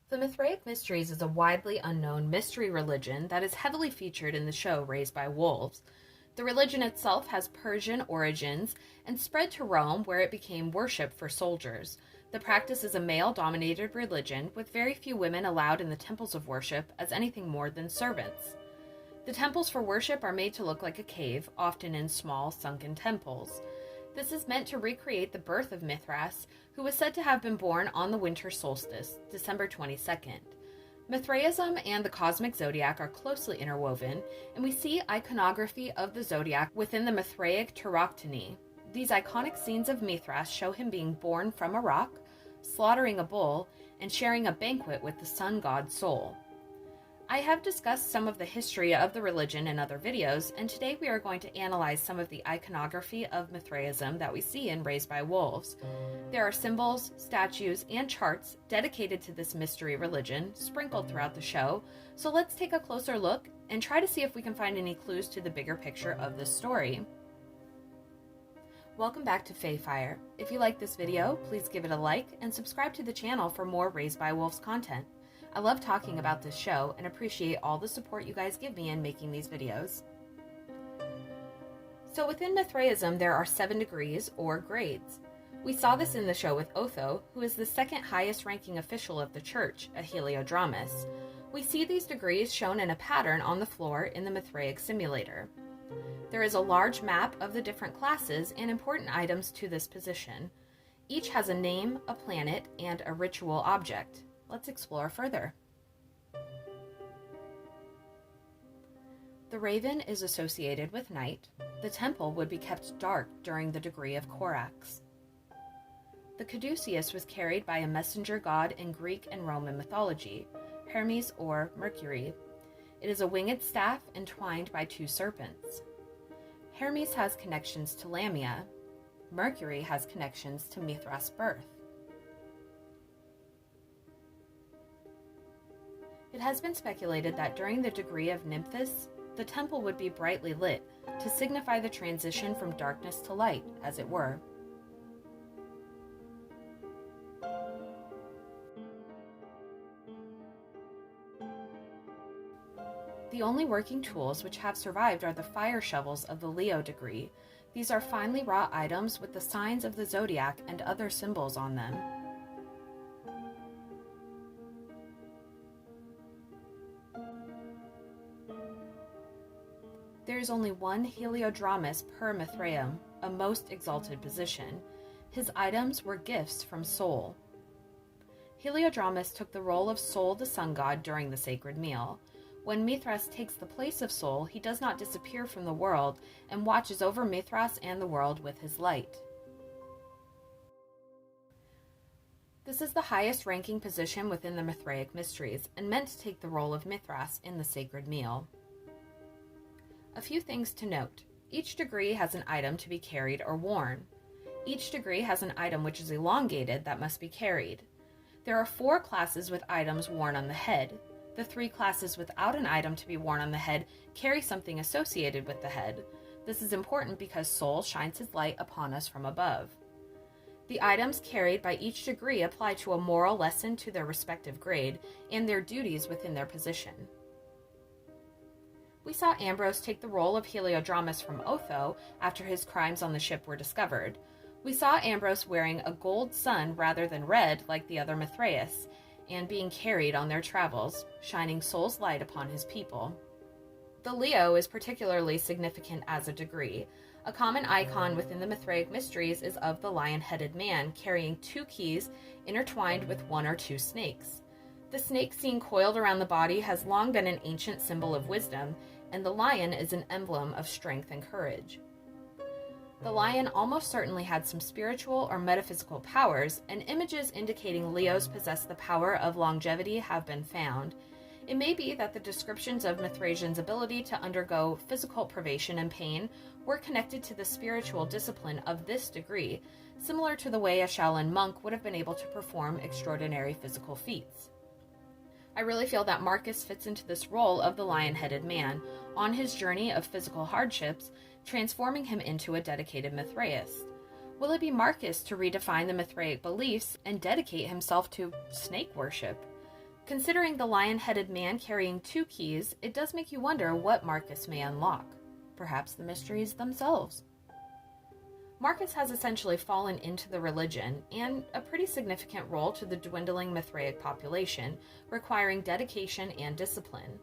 The Mithraic Mysteries is a widely unknown mystery religion that is heavily featured in the show Raised by Wolves. The religion itself has Persian origins and spread to Rome, where it became worship for soldiers. The practice is a male-dominated religion, with very few women allowed in the temples of worship as anything more than servants. The temples for worship are made to look like a cave, often in small, sunken temples. This is meant to recreate the birth of Mithras, who was said to have been born on the winter solstice, December 22nd. Mithraism and the cosmic zodiac are closely interwoven, and we see iconography of the zodiac within the Mithraic Tauroctony. These iconic scenes of Mithras show him being born from a rock, slaughtering a bull, and sharing a banquet with the sun god Sol. I have discussed some of the history of the religion in other videos, and today we are going to analyze some of the iconography of Mithraism that we see in Raised by Wolves. There are symbols, statues, and charts dedicated to this mystery religion sprinkled throughout the show, so let's take a closer look and try to see if we can find any clues to the bigger picture of this story. Welcome back to Feyfire. If you like this video, please give it a like and subscribe to the channel for more Raised by Wolves content. I love talking about this show and appreciate all the support you guys give me in making these videos. So within Mithraism, there are 7 degrees, or grades. We saw this in the show with Otho, who is the second highest ranking official of the church, a Heliodramus. We see these degrees shown in a pattern on the floor in the Mithraic simulator. There is a large map of the different classes and important items to this position. Each has a name, a planet, and a ritual object. Let's explore further. The raven is associated with night. The temple would be kept dark during the degree of Corax. The caduceus was carried by a messenger god in Greek and Roman mythology, Hermes or Mercury. It is a winged staff entwined by 2 serpents. Hermes has connections to Lamia. Mercury has connections to Mithras' birth. It has been speculated that during the degree of Nymphis, the temple would be brightly lit to signify the transition from darkness to light, as it were. The only working tools which have survived are the fire shovels of the Leo degree. These are finely wrought items with the signs of the zodiac and other symbols on them. There is only one Heliodramus per Mithraeum, a most exalted position. His items were gifts from Sol. Heliodramus took the role of Sol the sun god during the sacred meal. When Mithras takes the place of Sol, he does not disappear from the world and watches over Mithras and the world with his light. This is the highest ranking position within the Mithraic Mysteries and meant to take the role of Mithras in the sacred meal. A few things to note. Each degree has an item to be carried or worn. Each degree has an item which is elongated that must be carried. There are 4 classes with items worn on the head. The 3 classes without an item to be worn on the head carry something associated with the head. This is important because Sol shines his light upon us from above. The items carried by each degree apply to a moral lesson to their respective grade and their duties within their position. We saw Ambrose take the role of Heliodramus from Otho after his crimes on the ship were discovered. We saw Ambrose wearing a gold sun rather than red like the other Mithraeus, and being carried on their travels, shining Sol's light upon his people. The Leo is particularly significant as a degree. A common icon within the Mithraic Mysteries is of the lion-headed man carrying 2 keys intertwined with 1 or 2 snakes. The snake seen coiled around the body has long been an ancient symbol of wisdom, and the lion is an emblem of strength and courage. The lion almost certainly had some spiritual or metaphysical powers, and images indicating Leos possess the power of longevity have been found. It may be that the descriptions of Mithrasian's ability to undergo physical privation and pain were connected to the spiritual discipline of this degree, similar to the way a Shaolin monk would have been able to perform extraordinary physical feats. I really feel that Marcus fits into this role of the lion-headed man on his journey of physical hardships, transforming him into a dedicated Mithraist. Will it be Marcus to redefine the Mithraic beliefs and dedicate himself to snake worship? Considering the lion-headed man carrying 2 keys, it does make you wonder what Marcus may unlock. Perhaps the mysteries themselves. Marcus has essentially fallen into the religion, and a pretty significant role to the dwindling Mithraic population, requiring dedication and discipline.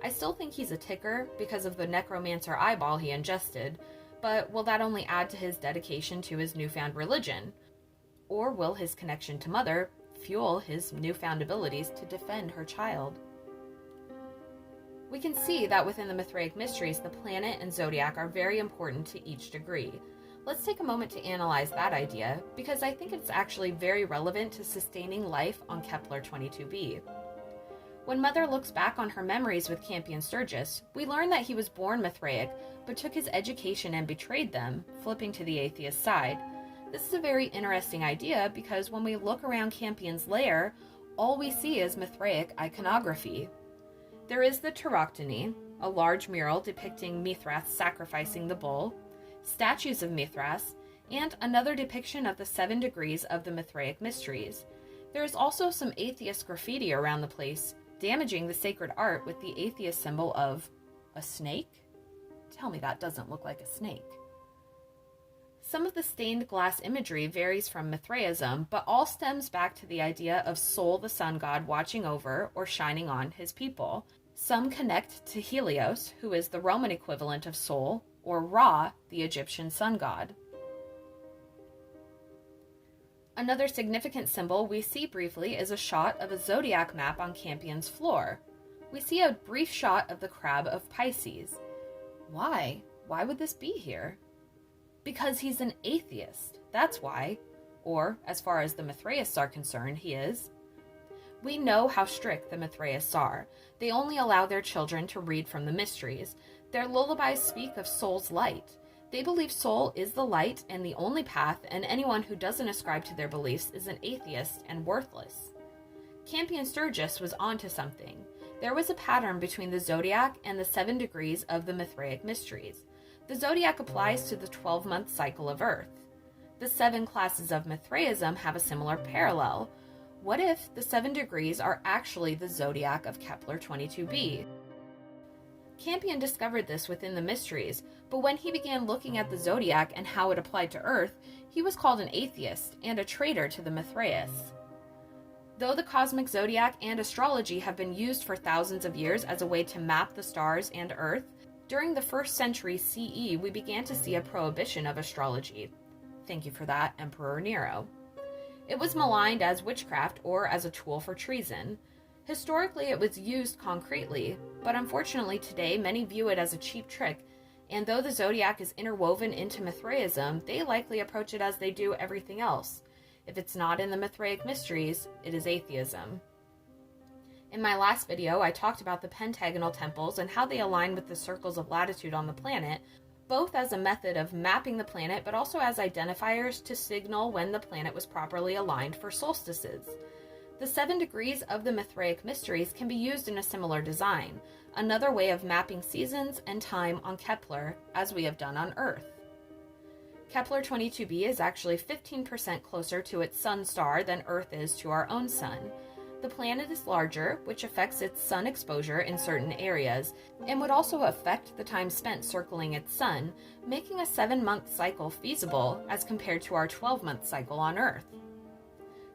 I still think he's a ticker because of the necromancer eyeball he ingested, but will that only add to his dedication to his newfound religion? Or will his connection to Mother fuel his newfound abilities to defend her child? We can see that within the Mithraic mysteries, the planet and Zodiac are very important to each degree. Let's take a moment to analyze that idea, because I think it's actually very relevant to sustaining life on Kepler 22b. When Mother looks back on her memories with Campion Sturgis, we learn that he was born Mithraic, but took his education and betrayed them, flipping to the atheist side. This is a very interesting idea because when we look around Campion's lair, all we see is Mithraic iconography. There is the Tauroctony, a large mural depicting Mithras sacrificing the bull, statues of Mithras, and another depiction of the 7 degrees of the Mithraic mysteries. There is also some atheist graffiti around the place, damaging the sacred art with the atheist symbol of a snake? Tell me that doesn't look like a snake. Some of the stained glass imagery varies from Mithraism, but all stems back to the idea of Sol, the sun god, watching over or shining on his people. Some connect to Helios, who is the Roman equivalent of Sol, or Ra, the Egyptian sun god. Another significant symbol we see briefly is a shot of a zodiac map on Campion's floor. We see a brief shot of the crab of Pisces. Why? Why would this be here? Because he's an atheist, that's why. Or, as far as the Mithraists are concerned, he is. We know how strict the Mithraists are. They only allow their children to read from the mysteries. Their lullabies speak of Sol's light. They believe Sol is the light and the only path, and anyone who doesn't ascribe to their beliefs is an atheist and worthless. Campion Sturgis was onto something. There was a pattern between the Zodiac and the 7 degrees of the Mithraic mysteries. The Zodiac applies to the 12-month cycle of Earth. The 7 classes of Mithraism have a similar parallel. What if the 7 degrees are actually the Zodiac of Kepler 22b? Campion discovered this within the mysteries, but when he began looking at the Zodiac and how it applied to Earth, he was called an atheist and a traitor to the Mithraists. Though the cosmic zodiac and astrology have been used for thousands of years as a way to map the stars and Earth, during the 1st century CE, we began to see a prohibition of astrology. Thank you for that, Emperor Nero. It was maligned as witchcraft or as a tool for treason. Historically, it was used concretely, but unfortunately today many view it as a cheap trick, and though the zodiac is interwoven into Mithraism, they likely approach it as they do everything else. If it's not in the Mithraic mysteries, it is atheism. In my last video, I talked about the pentagonal temples and how they align with the circles of latitude on the planet, both as a method of mapping the planet, but also as identifiers to signal when the planet was properly aligned for solstices. The 7 degrees of the Mithraic mysteries can be used in a similar design, another way of mapping seasons and time on Kepler, as we have done on Earth. Kepler 22b is actually 15% closer to its sun star than Earth is to our own sun. The planet is larger, which affects its sun exposure in certain areas, and would also affect the time spent circling its sun, making a 7-month cycle feasible as compared to our 12-month cycle on Earth.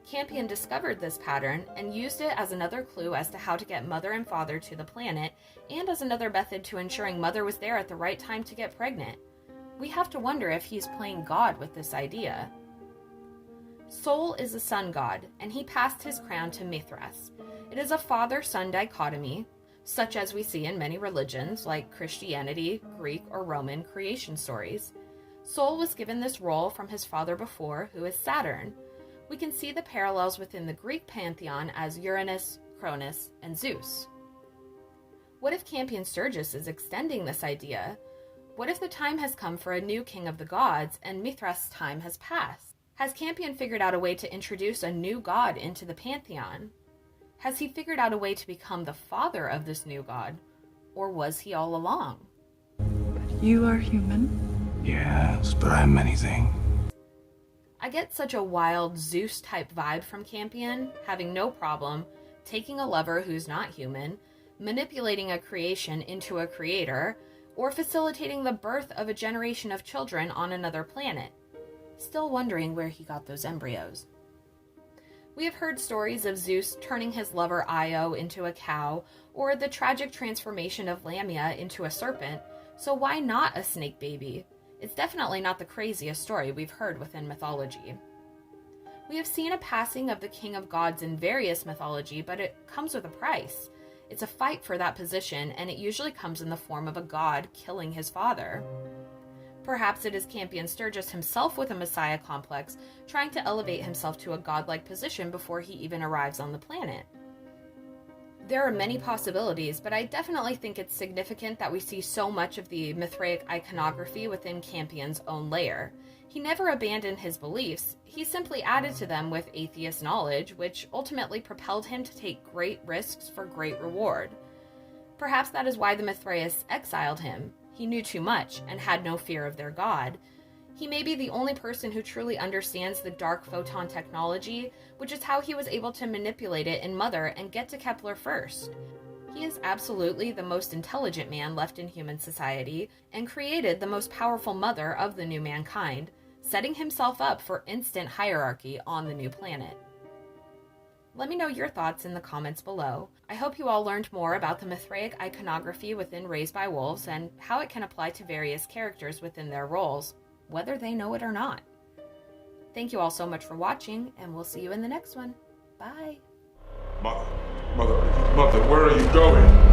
Campion discovered this pattern and used it as another clue as to how to get Mother and Father to the planet, and as another method to ensuring Mother was there at the right time to get pregnant. We have to wonder if he's playing God with this idea. Sol is a sun god, and he passed his crown to Mithras. It is a father-son dichotomy, such as we see in many religions like Christianity, Greek, or Roman creation stories. Sol was given this role from his father before, who is Saturn. We can see the parallels within the Greek pantheon as Uranus, Cronus, and Zeus. What if Campion Sturgis is extending this idea? What if the time has come for a new king of the gods and Mithras' time has passed? Has Campion figured out a way to introduce a new god into the pantheon? Has he figured out a way to become the father of this new god? Or was he all along? But you are human? Yes, but I'm many things. I get such a wild Zeus-type vibe from Campion, having no problem taking a lover who's not human, manipulating a creation into a creator, or facilitating the birth of a generation of children on another planet. Still wondering where he got those embryos. We have heard stories of Zeus turning his lover Io into a cow, or the tragic transformation of Lamia into a serpent, so why not a snake baby? It's definitely not the craziest story we've heard within mythology. We have seen a passing of the king of gods in various mythology, but it comes with a price. It's a fight for that position, and it usually comes in the form of a god killing his father. Perhaps it is Campion Sturgis himself with a messiah complex, trying to elevate himself to a godlike position before he even arrives on the planet. There are many possibilities, but I definitely think it's significant that we see so much of the Mithraic iconography within Campion's own lair. He never abandoned his beliefs, he simply added to them with atheist knowledge, which ultimately propelled him to take great risks for great reward. Perhaps that is why the Mithraists exiled him. He knew too much and had no fear of their god. He may be the only person who truly understands the dark photon technology, which is how he was able to manipulate it in Mother and get to Kepler first. He is absolutely the most intelligent man left in human society, and created the most powerful mother of the new mankind, setting himself up for instant hierarchy on the new planet. Let me know your thoughts in the comments below. I hope you all learned more about the Mithraic iconography within Raised by Wolves and how it can apply to various characters within their roles, whether they know it or not. Thank you all so much for watching, and we'll see you in the next one. Bye! Mother, where are you going?